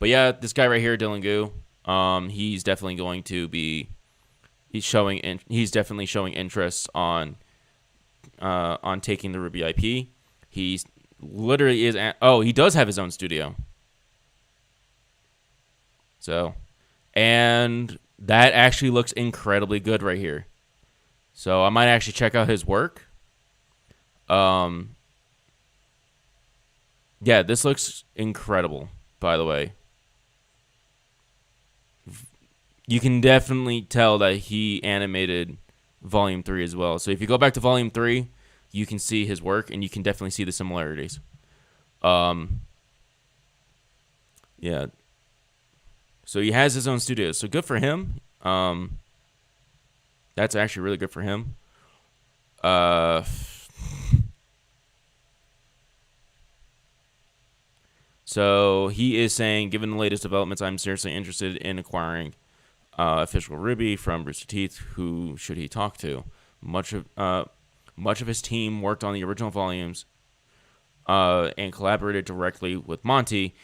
But yeah, this guy right here, Dillon Gu, he's definitely going to be. He's definitely showing interest on taking the RWBY IP. He's literally is. He does have his own studio. So, and that actually looks incredibly good right here. So I might actually check out his work. Yeah, this looks incredible, by the way. You can definitely tell that he animated Volume 3 as well. So if you go back to Volume 3, you can see his work, and you can definitely see the similarities. Yeah. So he has his own studio. So good for him. That's actually really good for him. So he is saying, given the latest developments, I'm seriously interested in acquiring official RWBY from Rooster Teeth. Who should he talk to? Much of his team worked on the original volumes and collaborated directly with Monty.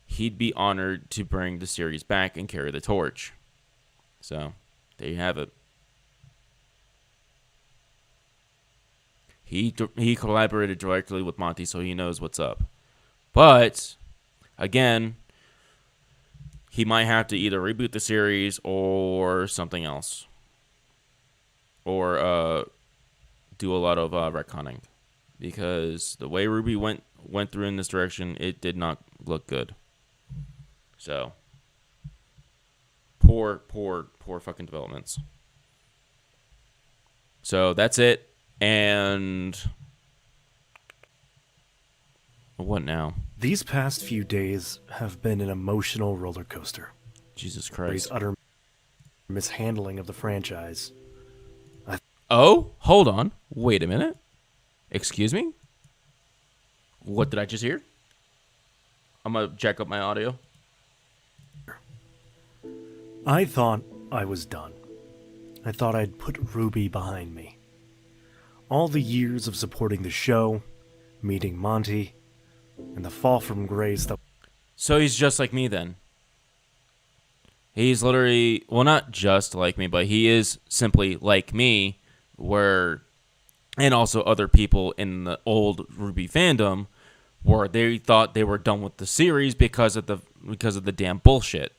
He'd be honored to bring the series back and carry the torch. So there you have it. He collaborated directly with Monty, so he knows what's up. But again, he might have to either reboot the series or something else, or do a lot of retconning, because the way RWBY went through in this direction, it did not look good. So poor fucking developments. So that's it. And what now? These past few days have been an emotional roller coaster. Jesus Christ. Utter mishandling of the franchise. Oh, hold on. Wait a minute. Excuse me? What did I just hear? I'm going to jack up my audio. I thought I was done. I thought I'd put RWBY behind me. All the years of supporting the show, meeting Monty, and the fall from grace that... So he's just like me then. He's literally, well, not just like me, but he is simply like me, where, and also other people in the old RWBY fandom, where they thought they were done with the series because of the damn bullshit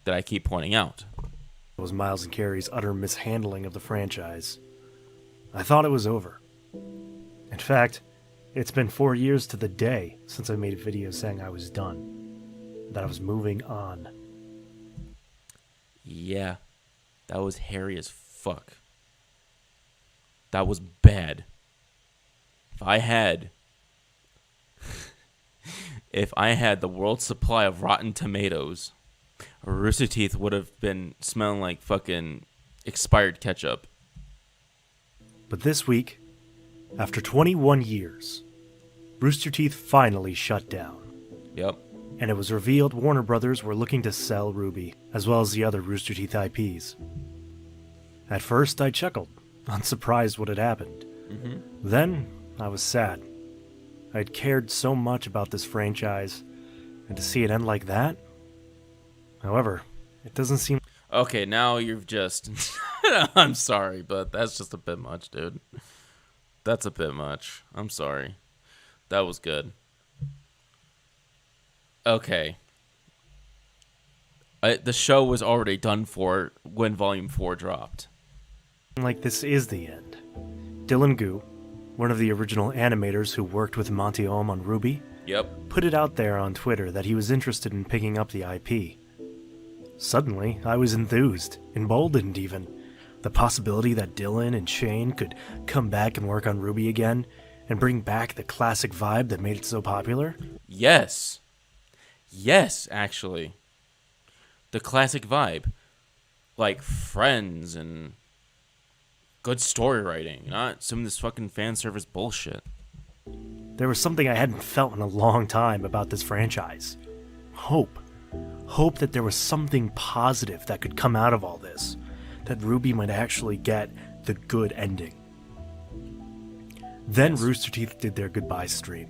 that I keep pointing out. It was Miles and Carrie's utter mishandling of the franchise. I thought it was over. In fact, it's been 4 years to the day since I made a video saying I was done, that I was moving on. Yeah, that was hairy as fuck. That was bad. If I had the world's supply of rotten tomatoes, Rooster Teeth would have been smelling like fucking expired ketchup. But this week, after 21 years, Rooster Teeth finally shut down. Yep. And it was revealed Warner Brothers were looking to sell RWBY, as well as the other Rooster Teeth IPs. At first, I chuckled, unsurprised what had happened. Mm-hmm. Then, I was sad. I'd cared so much about this franchise, and to see it end like that? However, it doesn't seem... Okay, now you've just... I'm sorry, but that's just a bit much, dude. That's a bit much. I'm sorry. That was good. Okay. The show was already done for when Volume 4 dropped. like this is the end. Dillon Gu, one of the original animators who worked with Monty Oum on RWBY, put it out there on Twitter that he was interested in picking up the IP. Suddenly, I was enthused, emboldened even. The possibility that Dillon and Shane could come back and work on RWBY again, and bring back the classic vibe that made it so popular? Yes. Yes, actually. The classic vibe. Like Friends and good story writing, not some of this fucking fan service bullshit. There was something I hadn't felt in a long time about this franchise. Hope. Hope that there was something positive that could come out of all this. That RWBY might actually get the good ending. Then Rooster Teeth did their goodbye stream.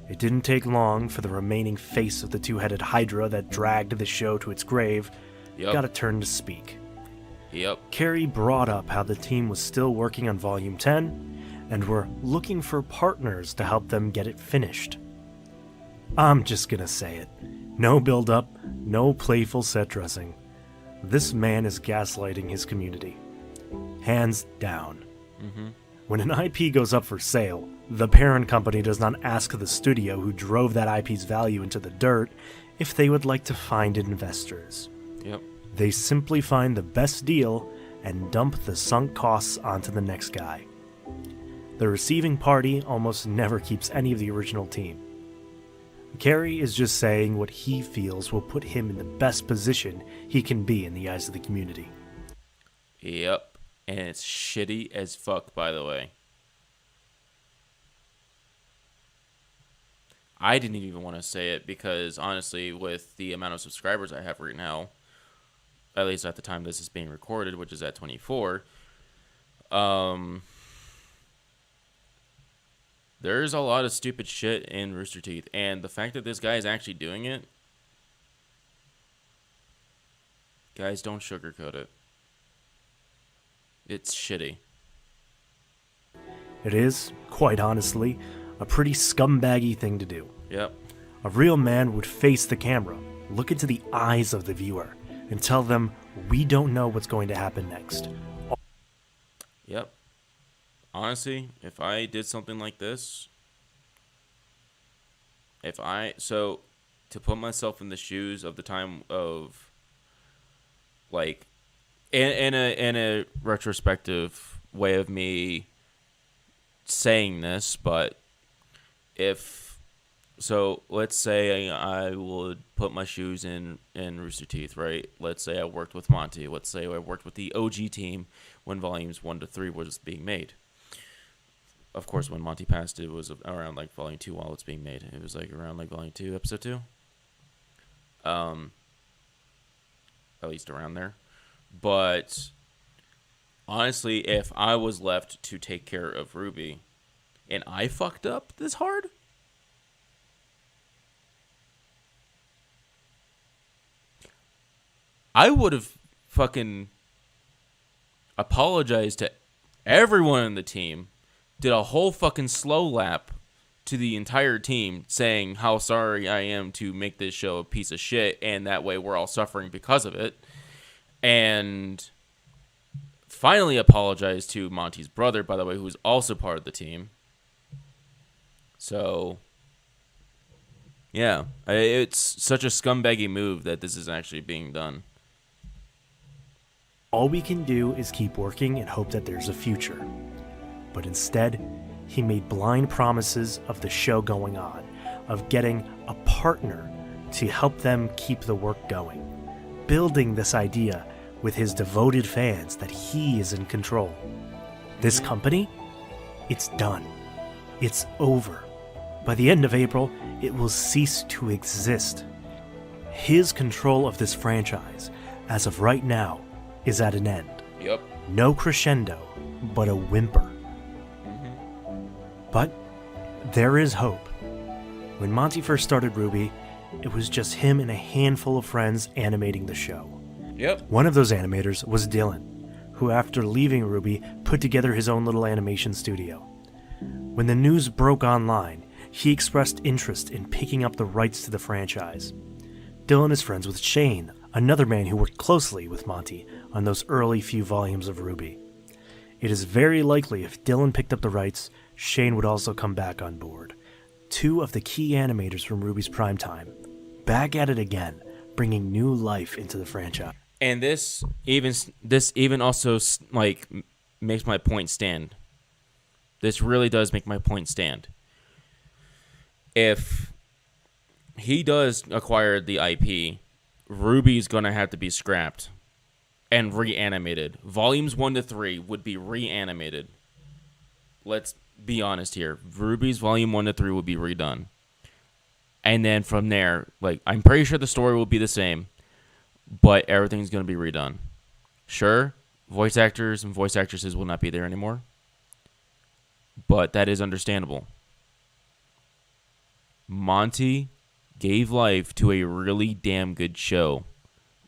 It didn't take long for the remaining face of the two-headed hydra that dragged the show to its grave got a turn to speak. Carey brought up how the team was still working on Volume 10 and were looking for partners to help them get it finished. I'm just gonna say it. No build-up, no playful set dressing. This man is gaslighting his community. Hands down. When an IP goes up for sale, the parent company does not ask the studio who drove that IP's value into the dirt if they would like to find investors. They simply find the best deal and dump the sunk costs onto the next guy. The receiving party almost never keeps any of the original team. Carey is just saying what he feels will put him in the best position he can be in the eyes of the community. And it's shitty as fuck, by the way. I didn't even want to say it because, honestly, with the amount of subscribers I have right now, at least at the time this is being recorded, which is at 24, there's a lot of stupid shit in Rooster Teeth. And the fact that this guy is actually doing it, guys, don't sugarcoat it. It's shitty. It is, quite honestly, a pretty scumbaggy thing to do. A real man would face the camera, look into the eyes of the viewer, and tell them, we don't know what's going to happen next. Honestly, if I did something like this, to put myself in the shoes of the time of, like, in a retrospective way of me saying this, but let's say I would put my shoes in Rooster Teeth, right? Let's say I worked with Monty. Let's say I worked with the OG team when volumes 1 to 3 was being made. Of course, when Monty passed, it was around like volume 2 while it's being made. It was like around like volume 2, episode 2. At least around there. But honestly, if I was left to take care of RWBY and I fucked up this hard, I would have fucking apologized to everyone in the team, did a whole fucking slow lap to the entire team saying how sorry I am to make this show a piece of shit, and that way we're all suffering because of it. And finally apologized to Monty's brother, by the way, who's also part of the team. So, yeah, it's such a scumbaggy move that this is actually being done. All we can do is keep working and hope that there's a future. But instead, he made blind promises of the show going on, of getting a partner to help them keep the work going, building this idea with his devoted fans that he is in control. This company, it's done. It's over. By the end of April, it will cease to exist. His control of this franchise, as of right now, is at an end. No crescendo, but a whimper. But there is hope. When Monty first started RWBY, it was just him and a handful of friends animating the show. One of those animators was Dillon, who after leaving RWBY put together his own little animation studio. When the news broke online, he expressed interest in picking up the rights to the franchise. Dillon is friends with Shane, another man who worked closely with Monty on those early few volumes of RWBY. It is very likely if Dillon picked up the rights, Shane would also come back on board. Two of the key animators from RWBY's primetime, back at it again, bringing new life into the franchise. And this even also like makes my point stand. This really does make my point stand. If he does acquire the IP, RWBY's gonna have to be scrapped and reanimated. Volumes 1 to 3 would be reanimated. Let's be honest here. RWBY's volume 1 to 3 would be redone. And then from there, like, I'm pretty sure the story will be the same, but everything's going to be redone. Sure, voice actors and voice actresses will not be there anymore, but that is understandable. Monty gave life to a really damn good show.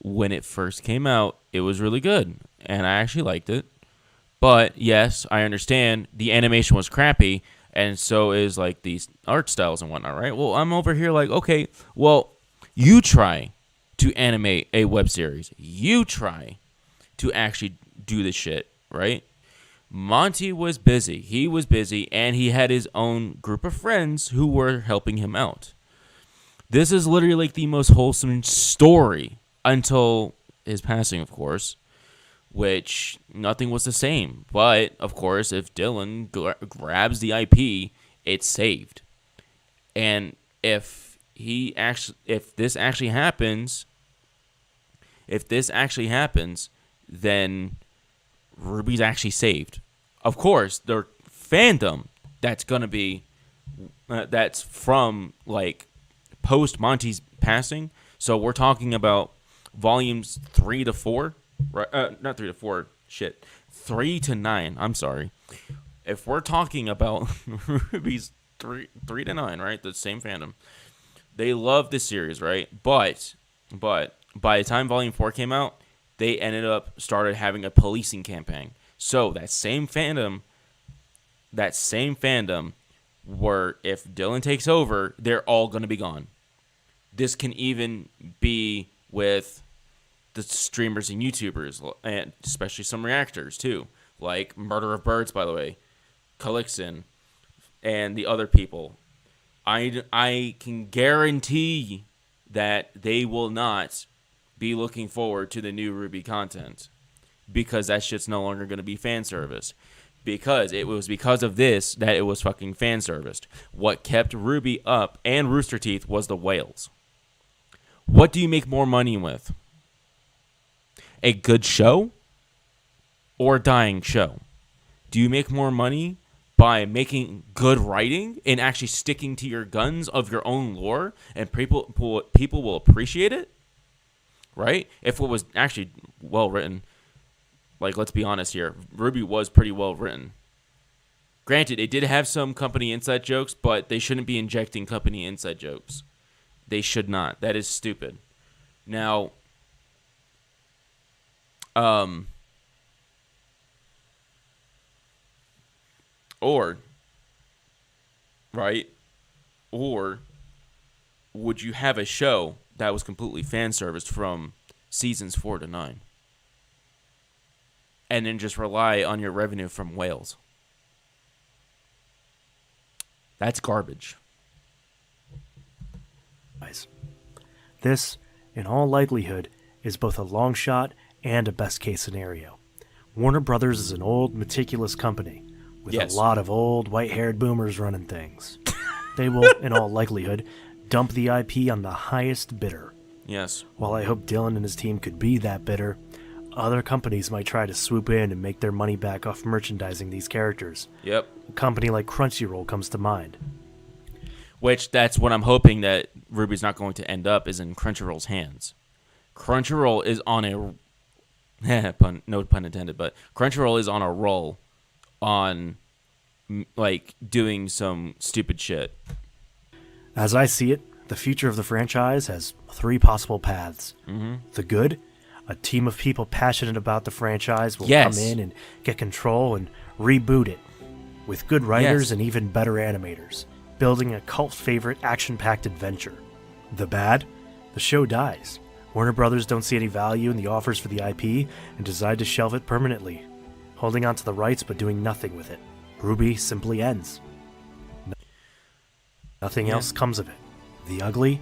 When it first came out, it was really good, and I actually liked it. But yes, I understand the animation was crappy, and so is like these art styles and whatnot, right? Well, I'm over here like, okay, well, you try to animate a web series. You try to actually do this shit, right? Monty was busy. He was busy, and he had his own group of friends who were helping him out. This is literally like the most wholesome story until his passing, of course, which nothing was the same. But, of course, if Dillon grabs the IP, it's saved. And if this actually happens, then RWBY's actually saved. Of course, the fandom that's going to be, that's from, like, post Monty's passing. So we're talking about volumes 3 to 4, right? Not 3 to 4. Shit, 3 to 9. I'm sorry. If we're talking about RWBY's 3 to 9, right? The same fandom. They love this series, right? But by the time volume 4 came out, they started having a policing campaign. So that same fandom, where if Dillon takes over, they're all going to be gone. This can even be with the streamers and YouTubers, and especially some reactors too, like Murder of Birds, by the way, Calixin, and the other people. I can guarantee that they will not be looking forward to the new RWBY content, because that shit's no longer going to be fan service. Because it was because of this that it was fucking fan serviced. What kept RWBY up and Rooster Teeth was the whales. What do you make more money with? A good show or a dying show? Do you make more money by making good writing and actually sticking to your guns of your own lore, and people will appreciate it? Right? If it was actually well written, like, let's be honest here, RWBY was pretty well written. Granted, it did have some company inside jokes, but they shouldn't be injecting company inside jokes. They should not. That is stupid. Now, or would you have a show that was completely fan serviced from seasons 4 to 9, and then just rely on your revenue from whales? That's garbage. This, in all likelihood, is both a long shot and a best case scenario. Warner Brothers is an old, meticulous company with a lot of old, white-haired boomers running things. They will, in all likelihood, dump the IP on the highest bidder. Yes. While I hope Dillon and his team could be that bidder, other companies might try to swoop in and make their money back off merchandising these characters. Yep. A company like Crunchyroll comes to mind. Which, that's what I'm hoping that RWBY's not going to end up, is in Crunchyroll's hands. Crunchyroll is on a... no pun intended, but Crunchyroll is on a roll on, like, doing some stupid shit. As I see it, the future of the franchise has 3 possible paths. Mm-hmm. The good, a team of people passionate about the franchise will come in and get control and reboot it, with good writers and even better animators, building a cult favorite action-packed adventure. The bad, the show dies. Warner Brothers don't see any value in the offers for the IP and decide to shelve it permanently, holding on to the rights but doing nothing with it. RWBY simply ends. Nothing else comes of it. The ugly,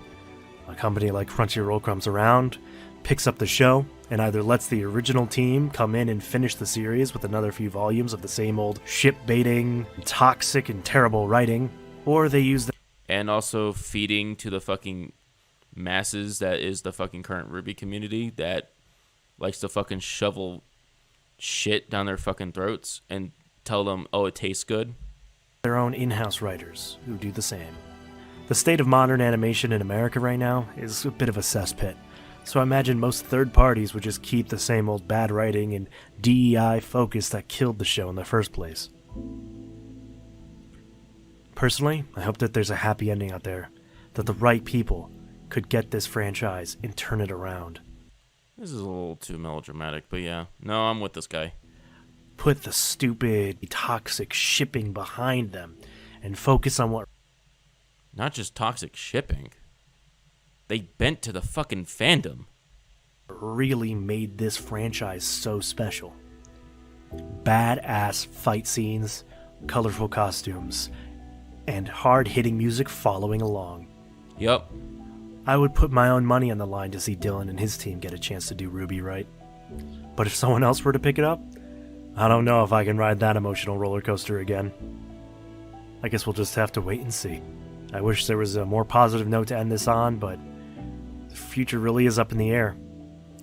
a company like Crunchyroll comes around, picks up the show, and either lets the original team come in and finish the series with another few volumes of the same old ship-baiting, toxic and terrible writing, or they use the... And also feeding to the fucking masses that is the fucking current RWBY community that likes to fucking shovel shit down their fucking throats and tell them, oh, it tastes good. Their own in-house writers who do the same. The state of modern animation in America right now is a bit of a cesspit, so I imagine most third parties would just keep the same old bad writing and DEI focus that killed the show in the first place. Personally, I hope that there's a happy ending out there, that the right people could get this franchise and turn it around. This is a little too melodramatic, but yeah. No, I'm with this guy. Put the stupid, toxic shipping behind them and focus on what... Not just toxic shipping. They bent to the fucking fandom. Really made this franchise so special. Badass fight scenes, colorful costumes, and hard-hitting music following along. Yup. I would put my own money on the line to see Dillon and his team get a chance to do RWBY right. But if someone else were to pick it up, I don't know if I can ride that emotional roller coaster again. I guess we'll just have to wait and see. I wish there was a more positive note to end this on, but the future really is up in the air.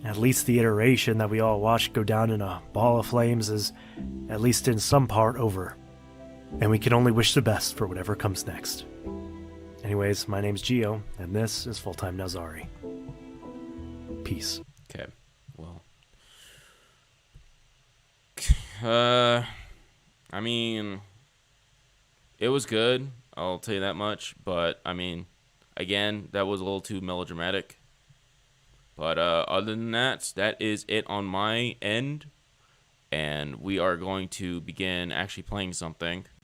At least the iteration that we all watched go down in a ball of flames is, at least in some part, over. And we can only wish the best for whatever comes next. Anyways, my name's Gio, and this is Full-Time Nazari. Peace. Okay, well. I mean, it was good, I'll tell you that much, but, I mean, again, that was a little too melodramatic. But other than that, that is it on my end, and we are going to begin actually playing something.